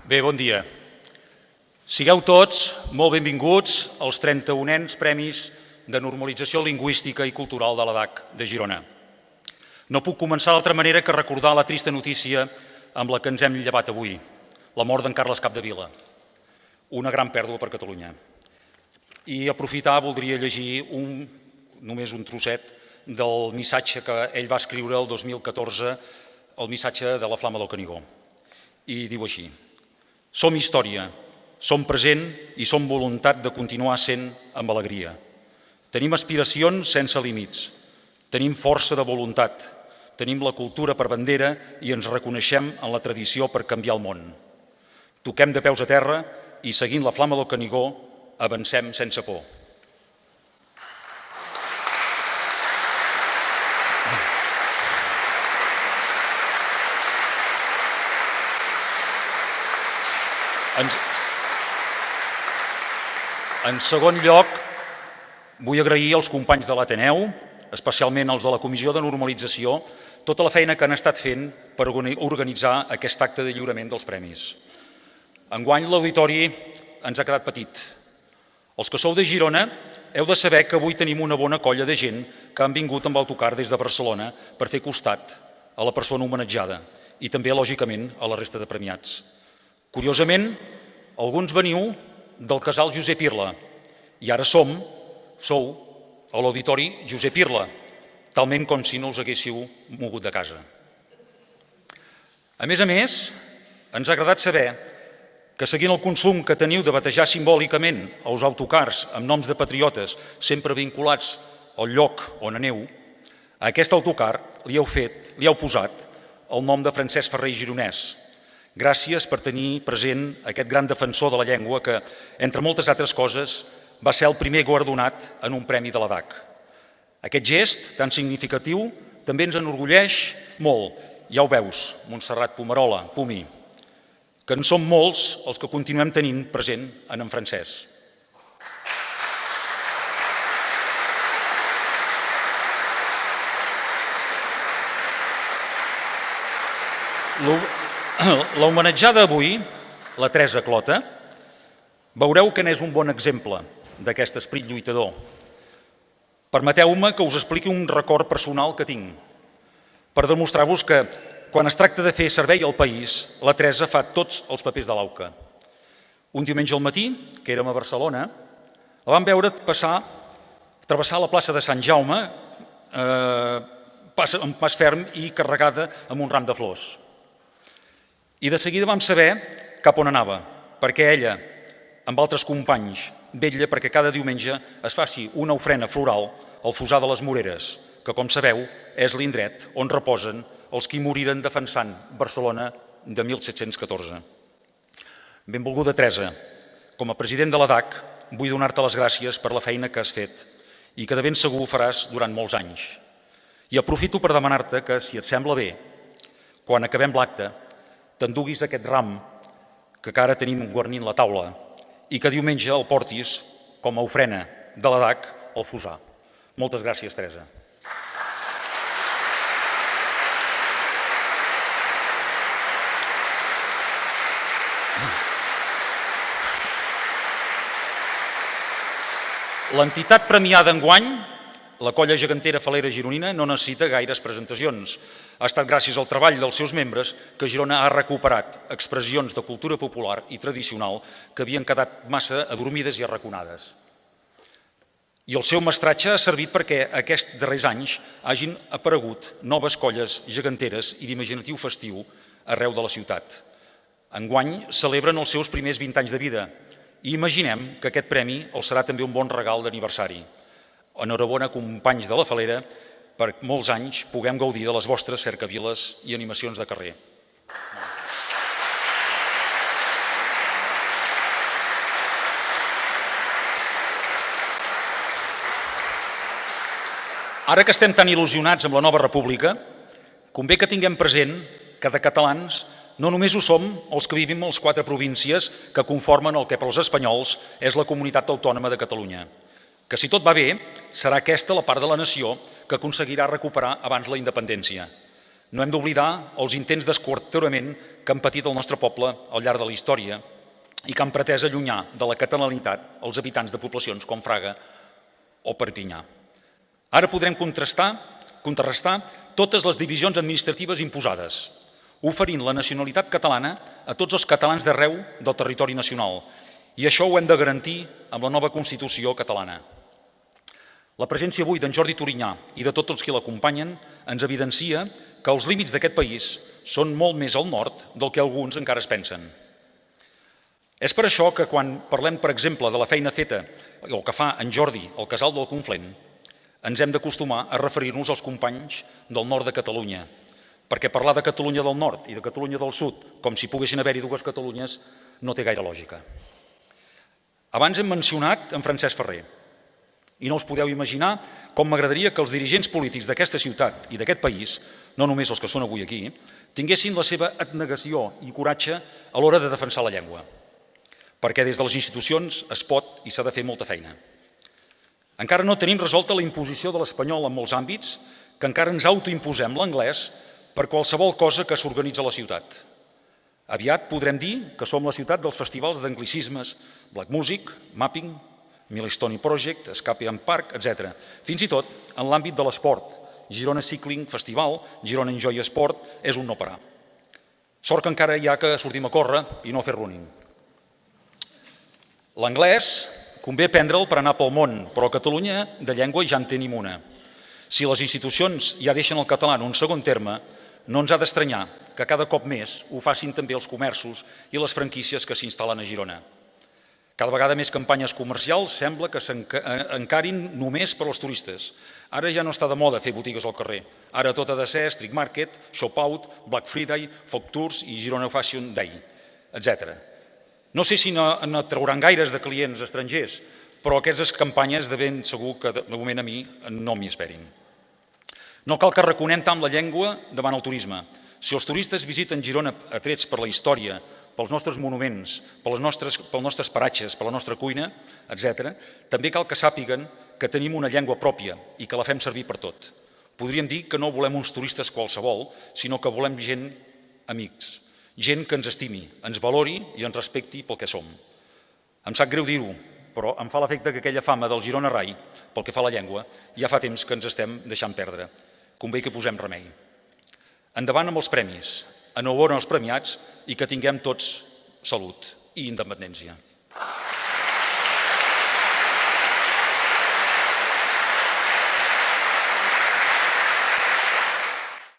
Bé, bon dia. Sigueu tots molt benvinguts als 31ens Premis de Normalització Lingüística i Cultural de l'EDAC de Girona. No puc començar d'altra manera que recordar la trista notícia amb la que ens hem llevat avui, la mort d'en Carles Capdevila, una gran pèrdua per Catalunya. I aprofitar, voldria llegir només un trosset del missatge que ell va escriure el 2014, el missatge de la Flama del Canigó. I diu així: som història, som present i som voluntat de continuar sent amb alegria. Tenim aspiracions sense límits, tenim força de voluntat, tenim la cultura per bandera i ens reconeixem en la tradició per canviar el món. Toquem de peus a terra i, seguint la Flama del Canigó, avancem sense por. En segon lloc, vull agrair als companys de l'Ateneu, especialment els de la Comissió de Normalització, tota la feina que han estat fent per organitzar aquest acte de lliurament dels premis. Enguany l'auditori ens ha quedat petit. Els que sou de Girona heu de saber que avui tenim una bona colla de gent que han vingut amb autocar des de Barcelona per fer costat a la persona homenatjada i també, lògicament, a la resta de premiats. Curiosament, alguns veniu del casal Josep Irla i ara sou a l'auditori Josep Irla, talment com si no us haguéssiu mogut de casa. A més, ens ha agradat saber que, seguint el consum que teniu de batejar simbòlicament els autocars amb noms de patriotes sempre vinculats al lloc on aneu, a aquest autocar li heu posat el nom de Francesc Ferrer i Gironès. Gràcies per tenir present aquest gran defensor de la llengua que, entre moltes altres coses, va ser el primer guardonat en un premi de l'EDAC. Aquest gest tan significatiu també ens enorgulleix molt. Ja ho veus, Montserrat Pomerola, Pumi, que en som molts els que continuem tenint present en Francesc. L'homenatjada avui, la Teresa Clota, veureu que n'és un bon exemple d'aquest esperit lluitador. Permeteu-me que us expliqui un record personal que tinc per demostrar-vos que, quan es tracta de fer servei al país, la Teresa fa tots els papers de l'AUCA. Un diumenge al matí, que érem a Barcelona, la vam veure travessar la plaça de Sant Jaume amb pas ferm i carregada amb un ram de flors. I de seguida vam saber cap on anava, perquè ella, amb altres companys, vetlla perquè cada diumenge es faci una ofrena floral al Fossar de les Moreres, que, com sabeu, és l'indret on reposen els qui moriren defensant Barcelona de 1714. Benvolguda Teresa, com a president de l'EDAC vull donar-te les gràcies per la feina que has fet i que de ben segur ho faràs durant molts anys. I aprofito per demanar-te que, si et sembla bé, quan acabem l'acte, t'enduguis aquest ram que ara tenim guarnint la taula i que diumenge el portis com a ofrena de l'EDAC al Fossar. Moltes gràcies, Teresa. L'entitat premiada enguany, la Colla Gegantera Falera Gironina, no necessita gaires presentacions. Ha estat gràcies al treball dels seus membres que Girona ha recuperat expressions de cultura popular i tradicional que havien quedat massa adormides i arraconades. I el seu mestratge ha servit perquè aquests darrers anys hagin aparegut noves colles geganteres i d'imaginatiu festiu arreu de la ciutat. Enguany celebren els seus primers 20 anys de vida i imaginem que aquest premi els serà també un bon regal d'aniversari. Enhorabona, companys de la Falera, per molts anys puguem gaudir de les vostres cercaviles i animacions de carrer. Ara que estem tan il·lusionats amb la nova república, convé que tinguem present que de catalans no només ho som els que vivim a les 4 províncies que conformen el que per als espanyols és la comunitat autònoma de Catalunya, que si tot va bé serà aquesta la part de la nació que aconseguirà recuperar abans la independència. No hem d'oblidar els intents d'esquarterament que han patit el nostre poble al llarg de la història i que han pretès allunyar de la catalanitat els habitants de poblacions com Fraga o Perpinyà. Ara podrem contrarrestar totes les divisions administratives imposades, oferint la nacionalitat catalana a tots els catalans d'arreu del territori nacional, i això ho hem de garantir amb la nova Constitució catalana. La presència avui d'en Jordi Turinyà i de tots els que l'acompanyen ens evidencia que els límits d'aquest país són molt més al nord del que alguns encara es pensen. És per això que quan parlem, per exemple, de la feina feta o que fa en Jordi al Casal del Conflent, ens hem d'acostumar a referir-nos als companys del nord de Catalunya, perquè parlar de Catalunya del nord i de Catalunya del sud, com si poguessin haver-hi dues Catalunyes, no té gaire lògica. Abans hem mencionat en Francesc Ferrer, i no us podeu imaginar com m'agradaria que els dirigents polítics d'aquesta ciutat i d'aquest país, no només els que són avui aquí, tinguessin la seva abnegació i coratge a l'hora de defensar la llengua, perquè des de les institucions es pot i s'ha de fer molta feina. Encara no tenim resolta la imposició de l'espanyol en molts àmbits, que encara ens autoimposem l'anglès per qualsevol cosa que s'organitza a la ciutat. Aviat podrem dir que som la ciutat dels festivals d'anglicismes, Black Music, Mapping, Milestone Project, Escape and Park, etc. Fins i tot en l'àmbit de l'esport. Girona Cycling Festival, Girona Enjoy Sport, és un no parar. Sort que encara hi ha que sortim a córrer i no a fer running. L'anglès convé aprendre'l per anar pel món, però a Catalunya de llengua ja en tenim una. Si les institucions ja deixen el català en un segon terme, no ens ha d'estranyar que cada cop més ho facin també els comerços i les franquícies que s'instal·len a Girona. Cada vegada més campanyes comercials sembla que s'encarin només per als turistes. Ara ja no està de moda fer botigues al carrer. Ara tot ha de ser Street Market, Shop Out, Black Friday, Folk Tours i Girona Fashion Day, etc. No sé si no trauran gaires de clients estrangers, però aquestes campanyes de ben segur que de moment a mi no m'hi esperin. No cal que reconem tant la llengua davant el turisme. Si els turistes visiten Girona atrets per la història, pels nostres monuments, pels nostres paratges, per la nostra cuina, etc., també cal que sàpiguen que tenim una llengua pròpia i que la fem servir per tot. Podríem dir que no volem uns turistes qualsevol, sinó que volem gent amics, gent que ens estimi, ens valori i ens respecti pel que som. Em sap greu dir-ho, però em fa l'efecte que aquella fama del Girona Rai, pel que fa a la llengua, ja fa temps que ens estem deixant perdre. Convé que posem remei. Endavant amb els premis, enhorabona als premiats i que tinguem tots salut i independència.